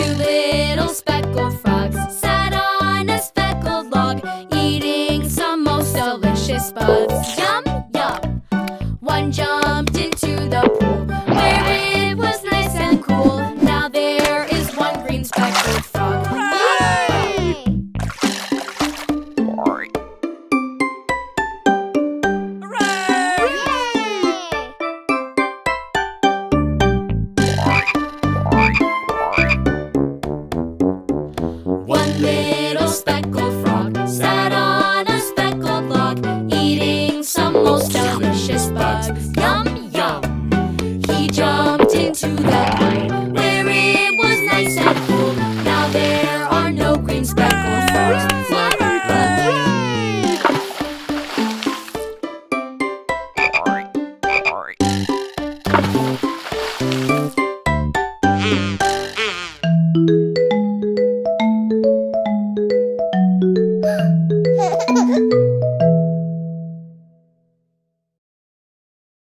Two little speckled frogs sat on a speckled log, eating some most delicious bugs. Yum, yum! One jumped into the pool, where it was nice and cool. Now there is one green speckled frog. Hooray! One little speckled frog sat on a speckled log, eating some most delicious bugs. Yum, yum! He jumped into the pine, where it was nice and cool.